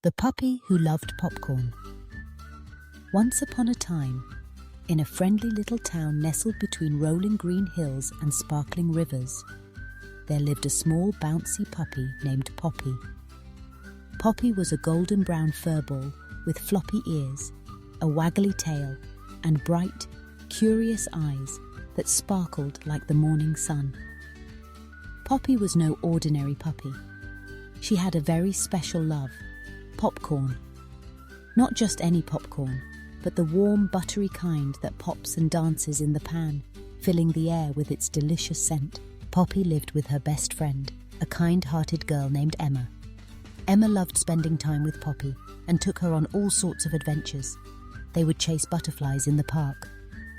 The Puppy Who Loved Popcorn. Once upon a time, in a friendly little town nestled between rolling green hills and sparkling rivers, there lived a small bouncy puppy named Poppy. Poppy was a golden brown furball with floppy ears, a waggly tail, and bright, curious eyes that sparkled like the morning sun. Poppy was no ordinary puppy. She had a very special love, popcorn. Not just any popcorn, but the warm, buttery kind that pops and dances in the pan, filling the air with its delicious scent. Poppy lived with her best friend, a kind-hearted girl named Emma. Emma loved spending time with Poppy and took her on all sorts of adventures. They would chase butterflies in the park,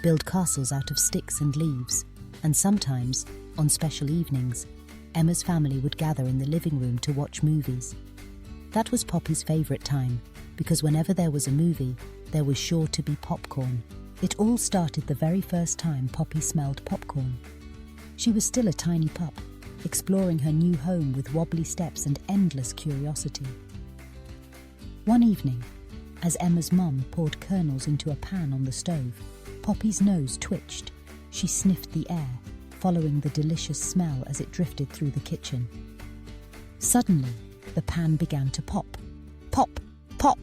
build castles out of sticks and leaves, and sometimes, on special evenings, Emma's family would gather in the living room to watch movies. That was Poppy's favourite time, because whenever there was a movie, there was sure to be popcorn. It all started the very first time Poppy smelled popcorn. She was still a tiny pup, exploring her new home with wobbly steps and endless curiosity. One evening, as Emma's mum poured kernels into a pan on the stove, Poppy's nose twitched. She sniffed the air, following the delicious smell as it drifted through the kitchen. Suddenly, the pan began to pop. Pop! Pop!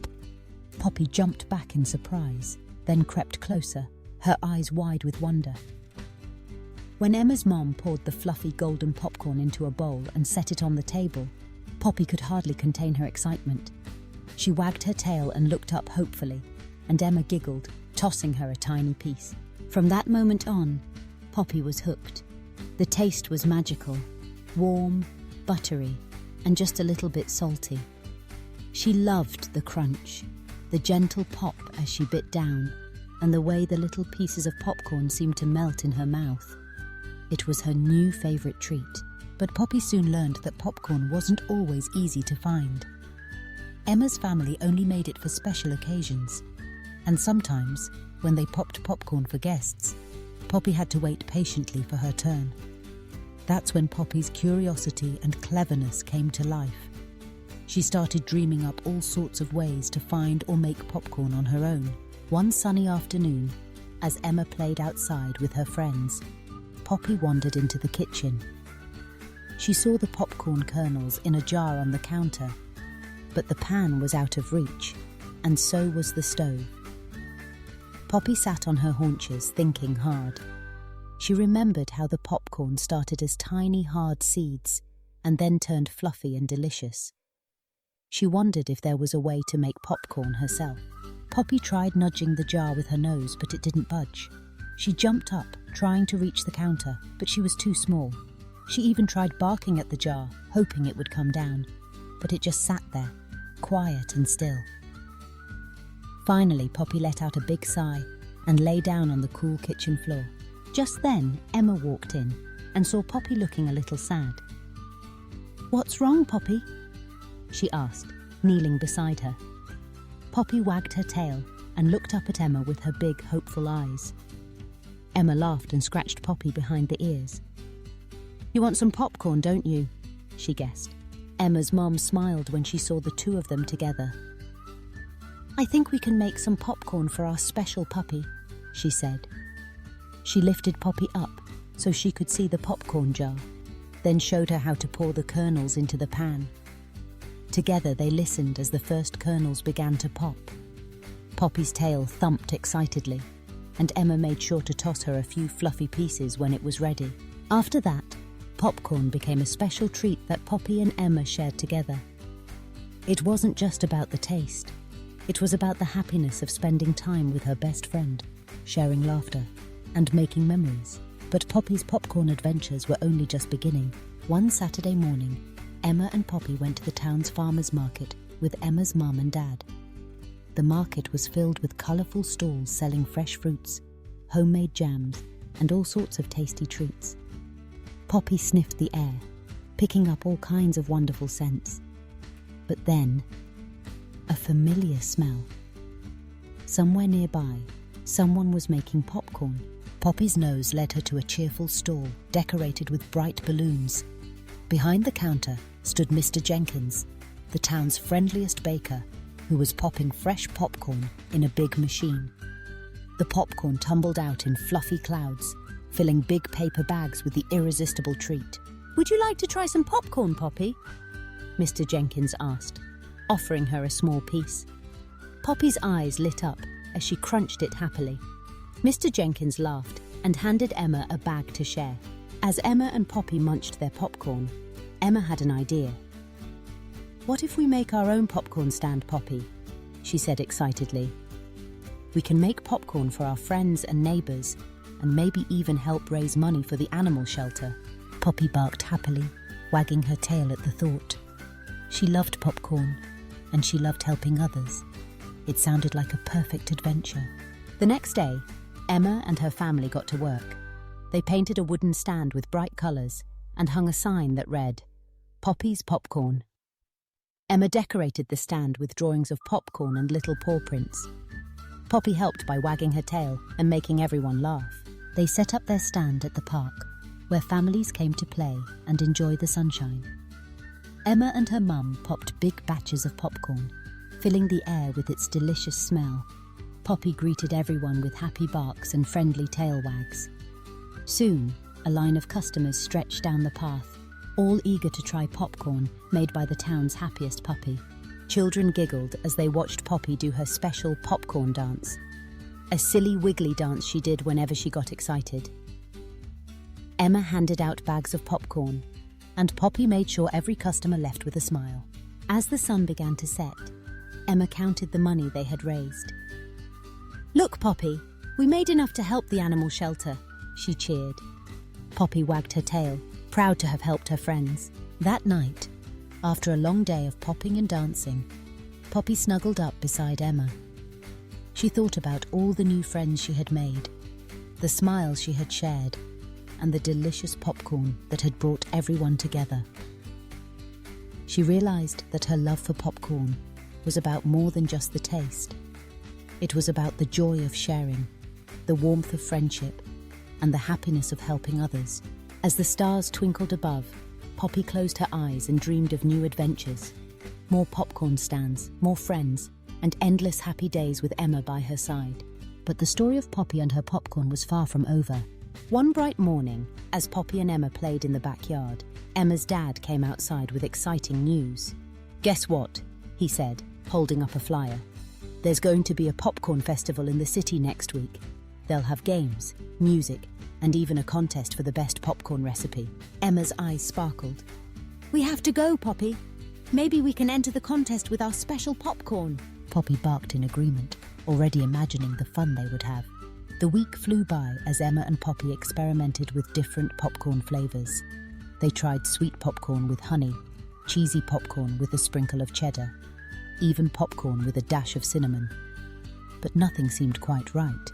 Poppy jumped back in surprise, then crept closer, her eyes wide with wonder. When Emma's mom poured the fluffy golden popcorn into a bowl and set it on the table, Poppy could hardly contain her excitement. She wagged her tail and looked up hopefully, and Emma giggled, tossing her a tiny piece. From that moment on, Poppy was hooked. The taste was magical, warm, buttery, and just a little bit salty. She loved the crunch, the gentle pop as she bit down, and the way the little pieces of popcorn seemed to melt in her mouth. It was her new favourite treat, but Poppy soon learned that popcorn wasn't always easy to find. Emma's family only made it for special occasions, and sometimes, when they popped popcorn for guests, Poppy had to wait patiently for her turn. That's when Poppy's curiosity and cleverness came to life. She started dreaming up all sorts of ways to find or make popcorn on her own. One sunny afternoon, as Emma played outside with her friends, Poppy wandered into the kitchen. She saw the popcorn kernels in a jar on the counter, but the pan was out of reach, and so was the stove. Poppy sat on her haunches, thinking hard. She remembered how the popcorn started as tiny, hard seeds and then turned fluffy and delicious. She wondered if there was a way to make popcorn herself. Poppy tried nudging the jar with her nose, but it didn't budge. She jumped up, trying to reach the counter, but she was too small. She even tried barking at the jar, hoping it would come down, but it just sat there, quiet and still. Finally, Poppy let out a big sigh and lay down on the cool kitchen floor. Just then, Emma walked in and saw Poppy looking a little sad. "What's wrong, Poppy?" she asked, kneeling beside her. Poppy wagged her tail and looked up at Emma with her big, hopeful eyes. Emma laughed and scratched Poppy behind the ears. "You want some popcorn, don't you?" she guessed. Emma's mom smiled when she saw the two of them together. "I think we can make some popcorn for our special puppy," she said. She lifted Poppy up so she could see the popcorn jar, then showed her how to pour the kernels into the pan. Together they listened as the first kernels began to pop. Poppy's tail thumped excitedly, and Emma made sure to toss her a few fluffy pieces when it was ready. After that, popcorn became a special treat that Poppy and Emma shared together. It wasn't just about the taste. It was about the happiness of spending time with her best friend, sharing laughter, and making memories. But Poppy's popcorn adventures were only just beginning. One Saturday morning, Emma and Poppy went to the town's farmer's market with Emma's mum and dad. The market was filled with colourful stalls selling fresh fruits, homemade jams, and all sorts of tasty treats. Poppy sniffed the air, picking up all kinds of wonderful scents. But then, a familiar smell. Somewhere nearby, someone was making popcorn. Poppy's nose led her to a cheerful stall decorated with bright balloons. Behind the counter stood Mr. Jenkins, the town's friendliest baker, who was popping fresh popcorn in a big machine. The popcorn tumbled out in fluffy clouds, filling big paper bags with the irresistible treat. "Would you like to try some popcorn, Poppy?" Mr. Jenkins asked, offering her a small piece. Poppy's eyes lit up as she crunched it happily. Mr. Jenkins laughed and handed Emma a bag to share. As Emma and Poppy munched their popcorn, Emma had an idea. "What if we make our own popcorn stand, Poppy?" she said excitedly. "We can make popcorn for our friends and neighbours, and maybe even help raise money for the animal shelter." Poppy barked happily, wagging her tail at the thought. She loved popcorn, and she loved helping others. It sounded like a perfect adventure. The next day, Emma and her family got to work. They painted a wooden stand with bright colours and hung a sign that read, "Poppy's Popcorn." Emma decorated the stand with drawings of popcorn and little paw prints. Poppy helped by wagging her tail and making everyone laugh. They set up their stand at the park, where families came to play and enjoy the sunshine. Emma and her mum popped big batches of popcorn, filling the air with its delicious smell. Poppy greeted everyone with happy barks and friendly tail wags. Soon, a line of customers stretched down the path, all eager to try popcorn made by the town's happiest puppy. Children giggled as they watched Poppy do her special popcorn dance, a silly wiggly dance she did whenever she got excited. Emma handed out bags of popcorn, and Poppy made sure every customer left with a smile. As the sun began to set, Emma counted the money they had raised. "Look, Poppy, we made enough to help the animal shelter," she cheered. Poppy wagged her tail, proud to have helped her friends. That night, after a long day of popping and dancing, Poppy snuggled up beside Emma. She thought about all the new friends she had made, the smiles she had shared, and the delicious popcorn that had brought everyone together. She realized that her love for popcorn was about more than just the taste. It was about the joy of sharing, the warmth of friendship, and the happiness of helping others. As the stars twinkled above, Poppy closed her eyes and dreamed of new adventures. More popcorn stands, more friends, and endless happy days with Emma by her side. But the story of Poppy and her popcorn was far from over. One bright morning, as Poppy and Emma played in the backyard, Emma's dad came outside with exciting news. "Guess what?" he said, holding up a flyer. "There's going to be a popcorn festival in the city next week. They'll have games, music, and even a contest for the best popcorn recipe." Emma's eyes sparkled. "We have to go, Poppy. Maybe we can enter the contest with our special popcorn." Poppy barked in agreement, already imagining the fun they would have. The week flew by as Emma and Poppy experimented with different popcorn flavours. They tried sweet popcorn with honey, cheesy popcorn with a sprinkle of cheddar, even popcorn with a dash of cinnamon. But nothing seemed quite right.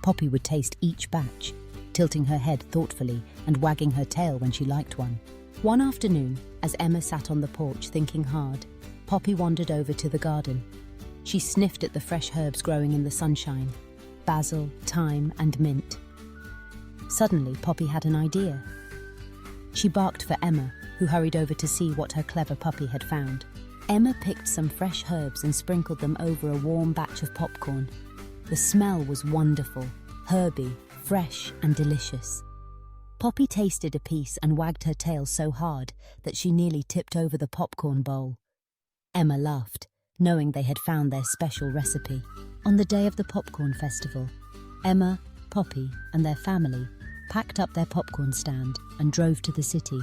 Poppy would taste each batch, tilting her head thoughtfully and wagging her tail when she liked one. One afternoon, as Emma sat on the porch thinking hard, Poppy wandered over to the garden. She sniffed at the fresh herbs growing in the sunshine: basil, thyme, and mint. Suddenly, Poppy had an idea. She barked for Emma, who hurried over to see what her clever puppy had found. Emma picked some fresh herbs and sprinkled them over a warm batch of popcorn. The smell was wonderful, herby, fresh, and delicious. Poppy tasted a piece and wagged her tail so hard that she nearly tipped over the popcorn bowl. Emma laughed, knowing they had found their special recipe. On the day of the popcorn festival, Emma, Poppy, and their family packed up their popcorn stand and drove to the city.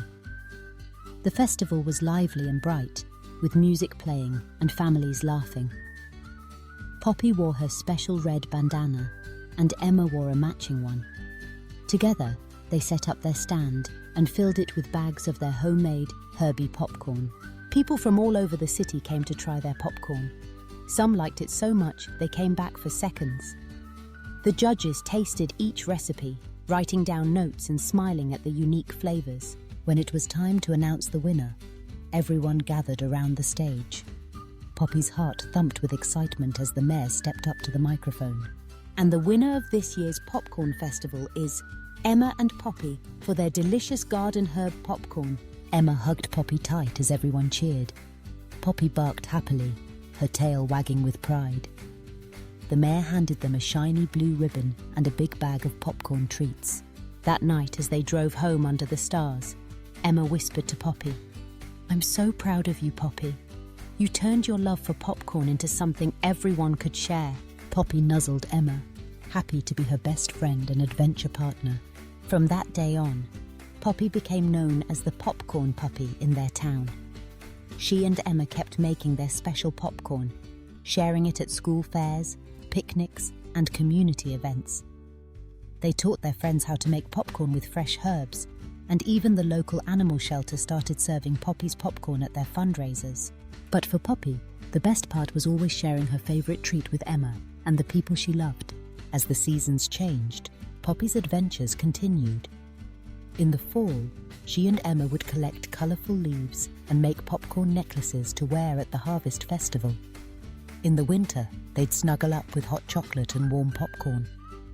The festival was lively and bright, with music playing and families laughing. Poppy wore her special red bandana, and Emma wore a matching one. Together, they set up their stand and filled it with bags of their homemade, herby popcorn. People from all over the city came to try their popcorn. Some liked it so much they came back for seconds. The judges tasted each recipe, writing down notes and smiling at the unique flavours. When it was time to announce the winner, everyone gathered around the stage. Poppy's heart thumped with excitement as the mayor stepped up to the microphone. And the winner of this year's popcorn festival is Emma and Poppy for their delicious garden herb popcorn. Emma hugged Poppy tight as everyone cheered. Poppy barked happily, her tail wagging with pride. The mayor handed them a shiny blue ribbon and a big bag of popcorn treats. That night, as they drove home under the stars, Emma whispered to Poppy, "I'm so proud of you, Poppy. You turned your love for popcorn into something everyone could share." Poppy nuzzled Emma, happy to be her best friend and adventure partner. From that day on, Poppy became known as the popcorn puppy in their town. She and Emma kept making their special popcorn, sharing it at school fairs, picnics, and community events. They taught their friends how to make popcorn with fresh herbs, and even the local animal shelter started serving Poppy's popcorn at their fundraisers. But for Poppy, the best part was always sharing her favourite treat with Emma and the people she loved. As the seasons changed, Poppy's adventures continued. In the fall, she and Emma would collect colourful leaves and make popcorn necklaces to wear at the Harvest Festival. In the winter, they'd snuggle up with hot chocolate and warm popcorn,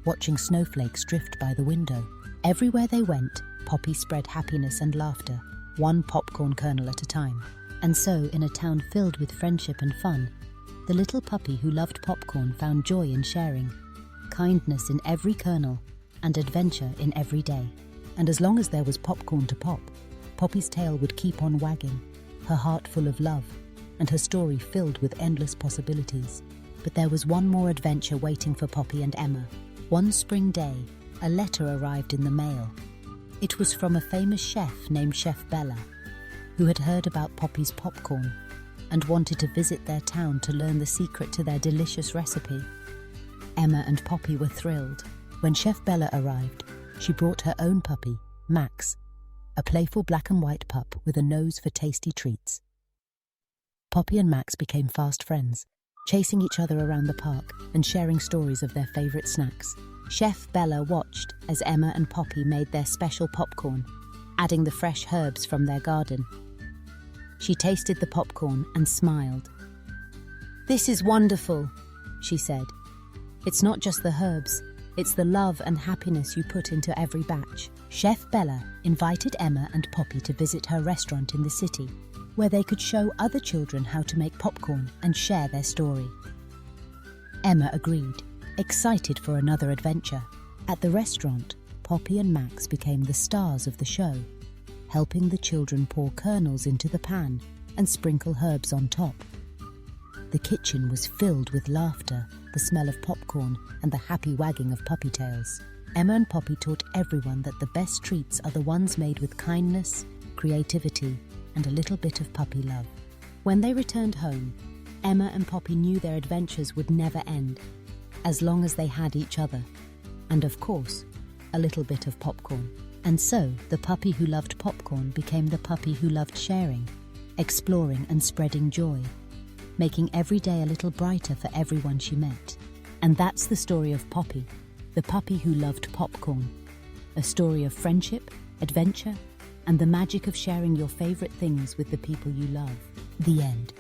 watching snowflakes drift by the window. Everywhere they went, Poppy spread happiness and laughter, one popcorn kernel at a time. And so, in a town filled with friendship and fun, the little puppy who loved popcorn found joy in sharing, kindness in every kernel, and adventure in every day. And as long as there was popcorn to pop, Poppy's tail would keep on wagging, her heart full of love, and her story filled with endless possibilities. But there was one more adventure waiting for Poppy and Emma. One spring day, a letter arrived in the mail. It was from a famous chef named Chef Bella, who had heard about Poppy's popcorn and wanted to visit their town to learn the secret to their delicious recipe. Emma and Poppy were thrilled. When Chef Bella arrived, she brought her own puppy, Max, a playful black and white pup with a nose for tasty treats. Poppy and Max became fast friends, chasing each other around the park and sharing stories of their favourite snacks. Chef Bella watched as Emma and Poppy made their special popcorn, adding the fresh herbs from their garden. She tasted the popcorn and smiled. "This is wonderful," she said. "It's not just the herbs, it's the love and happiness you put into every batch." Chef Bella invited Emma and Poppy to visit her restaurant in the city, where they could show other children how to make popcorn and share their story. Emma agreed, excited for another adventure. At the restaurant, Poppy and Max became the stars of the show, helping the children pour kernels into the pan and sprinkle herbs on top. The kitchen was filled with laughter, the smell of popcorn, and the happy wagging of puppy tails. Emma and Poppy taught everyone that the best treats are the ones made with kindness, creativity, and a little bit of puppy love. When they returned home, Emma and Poppy knew their adventures would never end, as long as they had each other, and of course, a little bit of popcorn. And so, the puppy who loved popcorn became the puppy who loved sharing, exploring and spreading joy, making every day a little brighter for everyone she met. And that's the story of Poppy, the puppy who loved popcorn. A story of friendship, adventure, and the magic of sharing your favourite things with the people you love. The end.